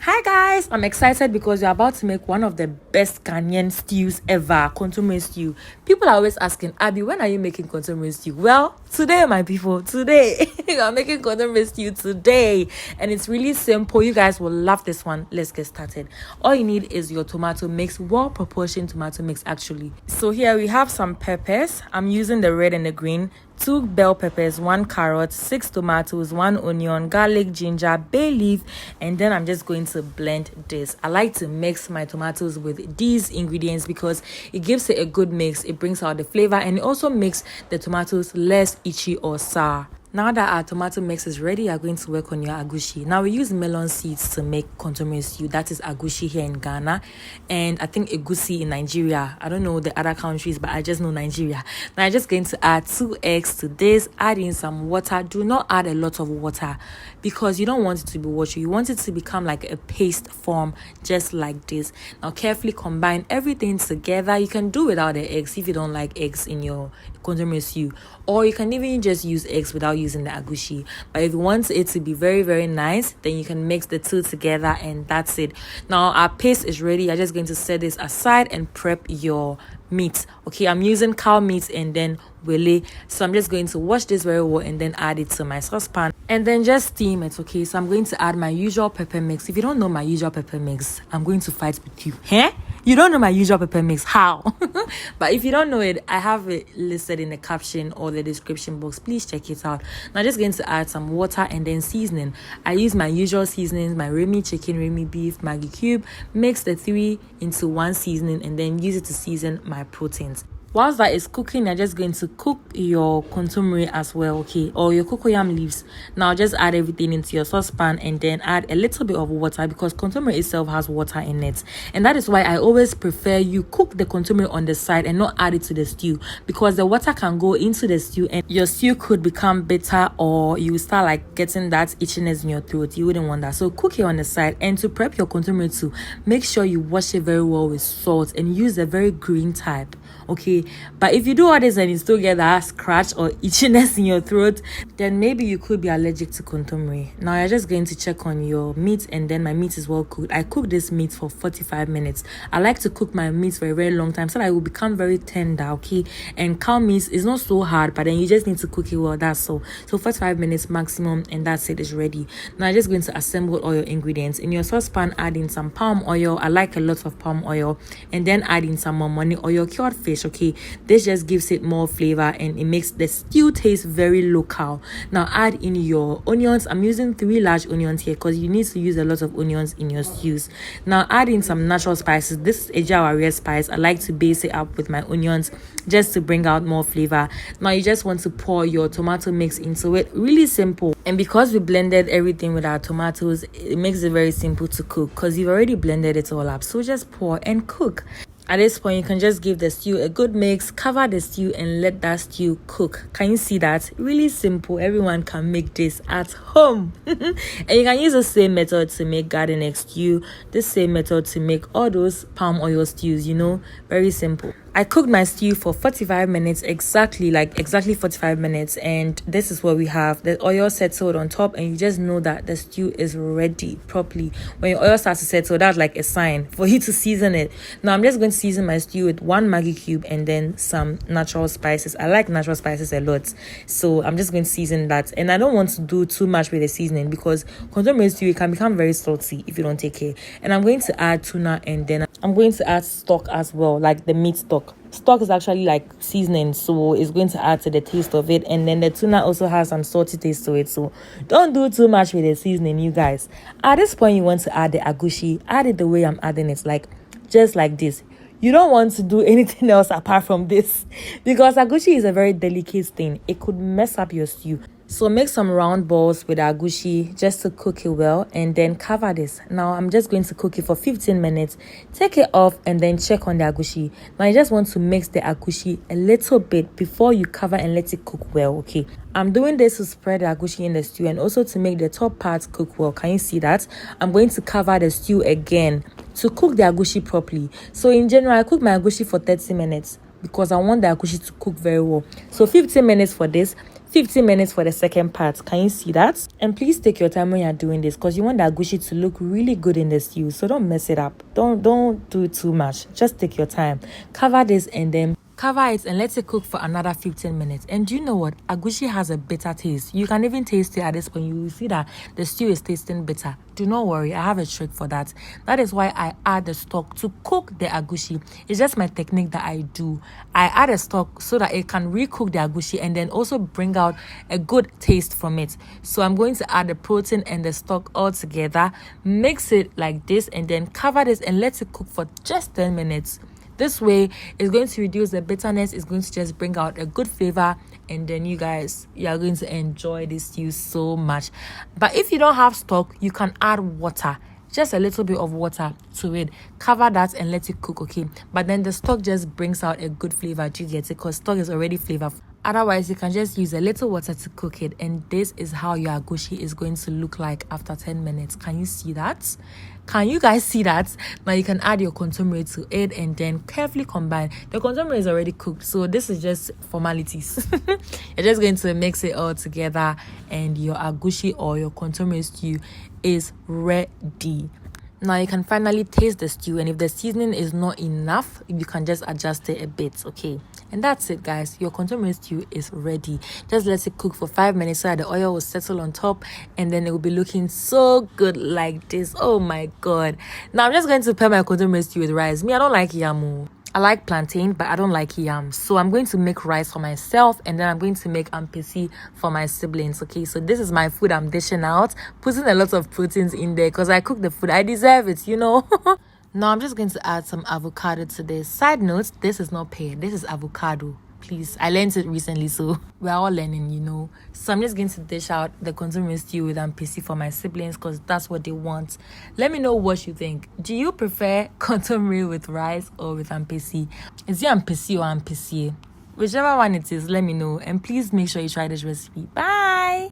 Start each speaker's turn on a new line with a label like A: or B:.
A: Hi guys, I'm excited because we're about to make one of the best Ghanaian stews ever, kontommire stew. People are always asking, Abby, when are you making kontommire stew? Well, today, my people, today. I'm making kontommire stew today. And it's really simple. You guys will love this one. Let's get started. All you need is your tomato mix, well-proportioned tomato mix actually. So here we have some peppers. I'm using the red and the green. 2 bell peppers, 1 carrot, 6 tomatoes, 1 onion, garlic, ginger, bay leaf, and then I'm just going to blend this. I like to mix my tomatoes with these ingredients because it gives it a good mix. It brings out the flavor and it also makes the tomatoes less itchy or sour. Now that our tomato mix is ready, you're going to work on your agushie. Now we use melon seeds to make kontommire stew. That is agushie here in Ghana, and I think egusi in Nigeria. I don't know the other countries, but I just know Nigeria. Now I'm just going to add 2 eggs to this, add in some water. Do not add a lot of water because you don't want it to be watery. You want it to become like a paste form, just like this. Now carefully combine everything together. You can do without the eggs if you don't like eggs in your kontommire stew, or you can even just use eggs without using the agushie. But if you want it to be very, very nice, then you can mix the two together and that's it. Now our paste is ready. You're just going to set this aside and prep your meat. Okay, I'm using cow meat and then WELE. So I'm just going to wash this very well and then add it to my saucepan and then just steam it. Okay, so I'm going to add my usual pepper mix. If you don't know my usual pepper mix, I'm going to fight with you. You don't know my usual pepper mix? How? But if you don't know it, I have it listed in the caption or the description box. Please check it out. Now I'm just going to add some water and then seasoning. I use my usual seasonings, my REMIE chicken, REMIE beef, MAGGIE cube. Mix the 3 into 1 seasoning and then use it to season my proteins. Whilst that is cooking, you're just going to cook your kontommire as well, okay, or your cocoyam leaves. Now just add everything into your saucepan and then add a little bit of water because kontommire itself has water in it. And that is why I always prefer you cook the kontommire on the side and not add it to the stew, because the water can go into the stew and your stew could become bitter or you start like getting that itchiness in your throat. You wouldn't want that. So cook it on the side. And to prep your kontommire too, make sure you wash it very well with salt and use a very green type, okay. But if you do all this and you still get that scratch or itchiness in your throat, then maybe you could be allergic to kontommire. Now you're just going to check on your meat, and then my meat is well cooked. I cook this meat for 45 minutes. I like to cook my meat for a very long time so that it will become very tender, okay. And cow meat is not so hard, but then you just need to cook it well. That's so 45 minutes maximum, and that's it. It's ready. Now you're just going to assemble all your ingredients in your saucepan. Add in some palm oil. I like a lot of palm oil, and then add in some momoni or your cured fish, okay. This just gives it more flavor and it makes the stew taste very local. Now add in your onions. I'm using 3 large onions here because you need to use a lot of onions in your stews. Now add in some natural spices. This is EGYE spice. I like to base it up with my onions just to bring out more flavor. Now you just want to pour your tomato mix into it. Really simple. And because we blended everything with our tomatoes, it makes it very simple to cook because you've already blended it all up. So just pour and cook. At this point, you can just give the stew a good mix, cover the stew and let that stew cook. Can you see that? Really simple. Everyone can make this at home. And you can use the same method to make garden egg stew, the same method to make all those palm oil stews, you know, very simple. I cooked my stew for 45 minutes, exactly 45 minutes, and this is what we have. The oil settled on top, and you just know that the stew is ready properly. When your oil starts to settle, that's like a sign for you to season it. Now I'm just going to season my stew with 1 MAGGIE cube and then some natural spices. I like natural spices a lot, so I'm just going to season that. And I don't want to do too much with the seasoning because kontommire stew can become very salty if you don't take care. And I'm going to add tuna, and then I'm going to add stock as well, like the meat stock. Stock is actually like seasoning, so it's going to add to the taste of it. And then the tuna also has some salty taste to it, so don't do too much with the seasoning, you guys. At this point, you want to add the agushie. Add it the way I'm adding it, like just like this. You don't want to do anything else apart from this because agushie is a very delicate thing. It could mess up your stew. So make some round balls with agushie just to cook it well and then cover this. Now I'm just going to cook it for 15 minutes. Take it off and then check on the agushie. Now you just want to mix the agushie a little bit before you cover and let it cook well, okay. I'm doing this to spread the agushie in the stew and also to make the top parts cook well. Can you see that? I'm going to cover the stew again to cook the agushie properly. So in general, I cook my agushie for 30 minutes because I want the agushie to cook very well. So 15 minutes for this, 15 minutes for the second part. Can you see that? And please take your time when you're doing this, because you want the agushi to look really good in the stew. So don't mess it up. Don't do it too much. Just take your time. Cover this and then cover it and let it cook for another 15 minutes. And do you know what? Agushi has a bitter taste. You can even taste it at this point. You will see that the stew is tasting bitter. Do not worry. I have a trick for that. That is why I add the stock to cook the agushi. It's just my technique that I do. I add a stock so that it can recook the agushi and then also bring out a good taste from it. So I'm going to add the protein and the stock all together. Mix it like this and then cover this and let it cook for just 10 minutes. This way, it's going to reduce the bitterness. It's going to just bring out a good flavor. And then you guys, you are going to enjoy this stew so much. But if you don't have stock, you can add water. Just a little bit of water to it. Cover that and let it cook, okay? But then the stock just brings out a good flavor. Do you get it? Because stock is already flavorful. Otherwise, you can just use a little water to cook it. And this is how your agushi is going to look like after 10 minutes. Can you see that? Can you guys see that? Now you can add your kontommire to it and then carefully combine. The kontommire is already cooked, so this is just formalities. You're just going to mix it all together and your agushi or your kontommire stew is ready. Now you can finally taste the stew, and if the seasoning is not enough, you can just adjust it a bit, okay? And that's it, guys. Your kontommire stew is ready. Just let it cook for 5 minutes so that the oil will settle on top, and then it will be looking so good like this. Oh my god. Now I'm just going to pair my kontommire stew with rice. Me, I don't like yamu. I like plantain, but I don't like yam. So I'm going to make rice for myself, and then I'm going to make AMPESIE for my siblings, okay? So this is my food I'm dishing out, putting a lot of proteins in there because I cook the food. I deserve it, you know? Now I'm just going to add some avocado to this. Side note, this is not pear. This is avocado. Please, I learned it recently, so we're all learning, you know. So I'm just going to dish out the kontommire stew with AMPESIE for my siblings because that's what they want. Let me know what you think. Do you prefer kontommire with rice or with AMPESIE? Is it AMPESIE or AMPESIE? Whichever one it is, let me know. And please make sure you try this recipe. Bye!